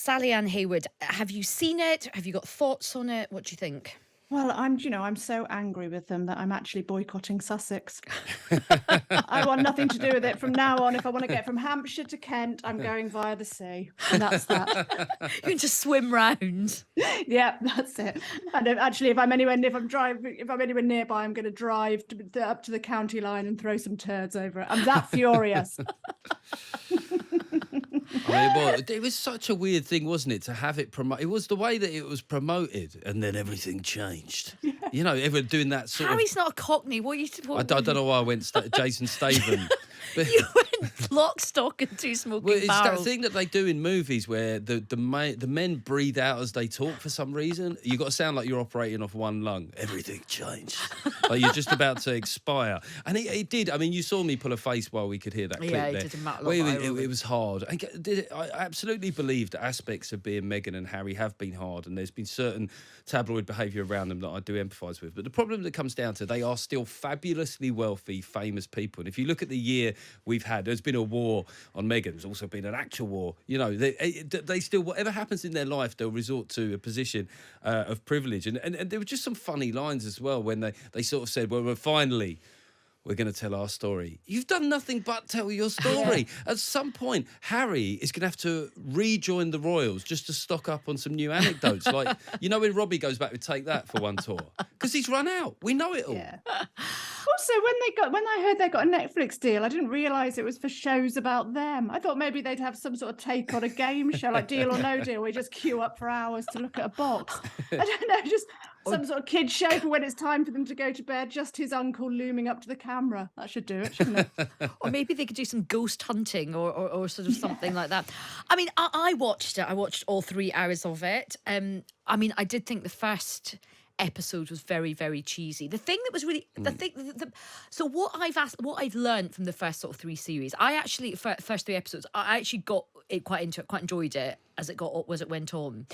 Sally Ann Hayward, have you seen it? Have you got thoughts on it? What do you think? Well, I'm so angry with them that I'm actually boycotting Sussex. I want nothing to do with it from now on. If I want to get from Hampshire to Kent, I'm going via the sea, and that's that. You can just swim round. Yeah, that's it. And actually, if I'm anywhere nearby, I'm going to drive up to the county line and throw some turds over it. I'm that furious. I mean, well, it was such a weird thing, wasn't it, to have it promoted? It was the way that it was promoted, and then everything changed. Yeah. You know, everyone doing that sort Harry's not a Cockney. What are you? I don't know why I went Jason Statham. But you went lock, stock, and two smoking well, it's barrels. that thing that they do in movies where the men breathe out as they talk for some reason. You got to sound like you're operating off one lung. Everything changed. Like you're just about to expire. And it did. I mean, you saw me pull a face while we could hear that clip there. Yeah, it did a lot It was hard. I absolutely believe that aspects of being Meghan and Harry have been hard, and there's been certain tabloid behaviour around them that I do empathise with. But the problem that comes down to they are still fabulously wealthy, famous people. And if you look at the year we've had, there's been a war on Meghan. There's also been an actual war. You know, they still, whatever happens in their life, they'll resort to a position of privilege. And there were just some funny lines as well when they sort of said, well, we're going to tell our story. You've done nothing but tell your story. At some point, Harry is going to have to rejoin the Royals just to stock up on some new anecdotes. Like, you know when Robbie goes back to Take That for one tour? Because he's run out. We know it all. Yeah. Also, when I heard they got a Netflix deal, I didn't realise it was for shows about them. I thought maybe they'd have some sort of take on a game show, like Deal or No Deal, where you just queue up for hours to look at a box. I don't know, just some sort of kid show for when it's time for them to go to bed, just his uncle looming up to the camera. That should do it, shouldn't it? Or maybe they could do some ghost hunting or sort of something like that. I mean, I watched it. I watched all 3 hours of it. I mean, I did think the first episode was very, very cheesy. The thing that was really so what I've learned from the first sort of 3 series, I actually first 3 episodes, I actually got it quite into it, quite enjoyed it as it went on.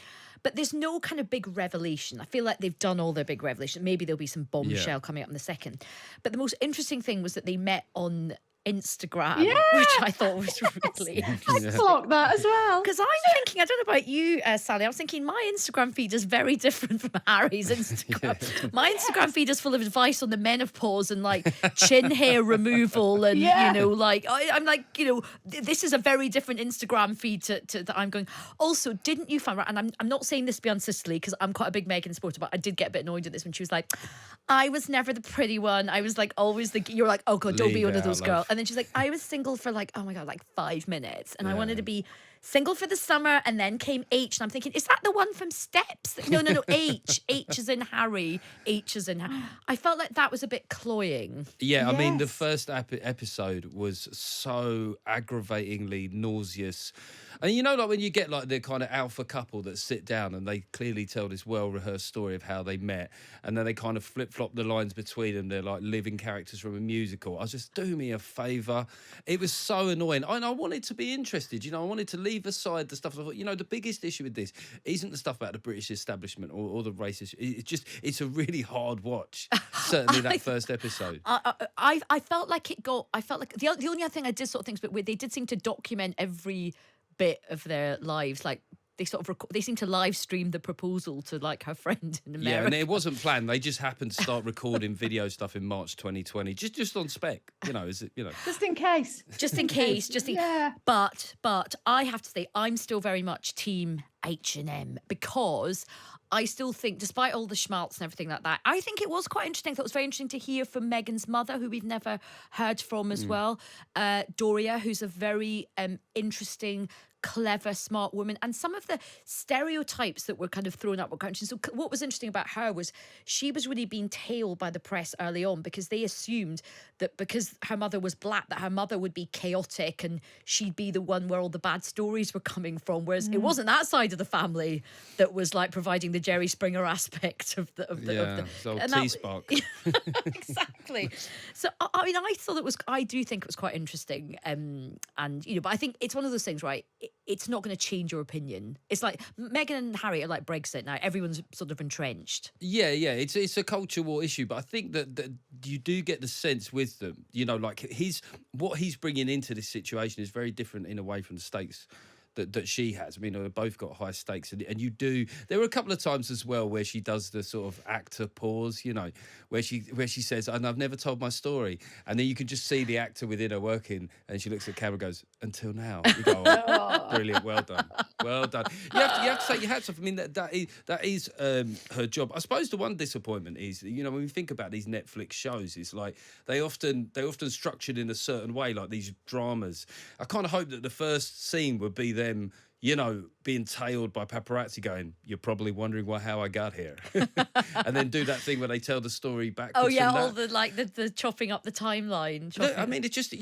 But there's no kind of big revelation. I feel like they've done all their big revelations. Maybe there'll be some bombshell coming up in the second. But the most interesting thing was that they met on Instagram, which I thought was really I clocked that as well. Because I'm thinking, I don't know about you, Sally, I was thinking my Instagram feed is very different from Harry's Instagram. My Instagram feed is full of advice on the menopause and like chin hair removal and, you know, like, I'm like, you know, this is a very different Instagram feed to that I'm going. Also, didn't you find, and I'm not saying this to be unsisterly because I'm quite a big Meghan supporter, but I did get a bit annoyed at this when she was like, I was never the pretty one. I was like always you're like, oh God, don't be one of those girls. And then she's like, I was single for like, oh my God, like 5 minutes. And I wanted to be single for the summer, and then came H. And I'm thinking, is that the one from Steps? No, H. H is in Harry. H is in I felt like that was a bit cloying. Yeah, I mean, the first episode was so aggravatingly nauseous. And you know, like when you get like the kind of alpha couple that sit down and they clearly tell this well-rehearsed story of how they met, and then they kind of flip-flop the lines between them. They're like living characters from a musical. I was just, do me a favour. It was so annoying. And I wanted to be interested, you know, I wanted to leave aside the stuff. I thought, you know, the biggest issue with this isn't the stuff about the British establishment or the racist. It's a really hard watch. Certainly that first episode. I felt like the only other thing I did sort of think, but they did seem to document every bit of their lives, like they sort of they seem to live stream the proposal to like her friend in America. Yeah, and it wasn't planned. They just happened to start recording video stuff in March 2020, just on spec. You know, just in case. But I have to say, I'm still very much team H&M because I still think, despite all the schmaltz and everything like that, I think it was quite interesting. I thought it was very interesting to hear from Meghan's mother, who we've never heard from as well, Doria, who's a very interesting, clever, smart woman, and some of the stereotypes that were kind of thrown up were quite interesting. So what was interesting about her was she was really being tailed by the press early on because they assumed that because her mother was black, that her mother would be chaotic and she'd be the one where all the bad stories were coming from, whereas it wasn't that side of the family that was like providing the Jerry Springer aspect of the T-Spark. Exactly. So I mean, I do think it was quite interesting, and you know, but I think it's one of those things, right? It's not going to change your opinion. It's like Meghan and Harry are like Brexit now. Everyone's sort of entrenched. Yeah. It's a culture war issue, but I think that you do get the sense with them, you know, like what he's bringing into this situation is very different in a way from the stakes that she has. I mean, they've both got high stakes, and you do. There were a couple of times as well where she does the sort of actor pause, where she says, "And I've never told my story," and then you can just see the actor within her working, and she looks at the camera, and goes, "Until now." You go, oh, brilliant, well done, well done. You have to say your hats off. I mean, that is her job. I suppose the one disappointment is, when we think about these Netflix shows, it's like they often structured in a certain way, like these dramas. I kind of hope that the first scene would be them, being tailed by paparazzi going, "You're probably wondering how I got here," and then do that thing where they tell the story backwards. Oh yeah, from all that. the chopping up the timeline. No, I mean, it's just,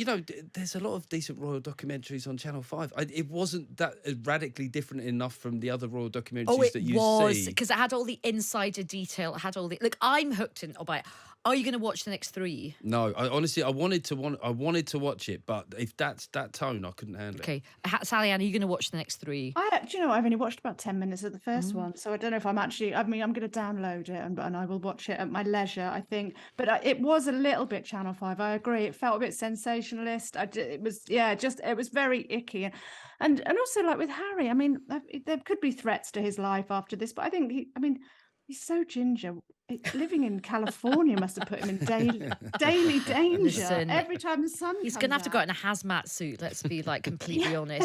there's a lot of decent royal documentaries on Channel 5. It wasn't that radically different enough from the other royal documentaries that you see. Because it had all the insider detail. It had all the... Look, I'm hooked by it. Are you going to watch the next 3? No, honestly, I wanted to watch it, but if that's that tone, I couldn't handle it. Okay. Sally Ann, are you going to watch the next 3? Do you know, I've only watched about 10 minutes of the first one, so I don't know if I'm actually, I'm going to download it and I will watch it at my leisure, I think. But it was a little bit Channel 5, I agree. It felt a bit sensationalist. It was very icky. And also, like with Harry, I mean, there could be threats to his life after this, but I think he's so ginger. Living in California must have put him in daily danger. Listen, every time the sun He's comes going to have to go out out. in a hazmat suit, let's be completely honest.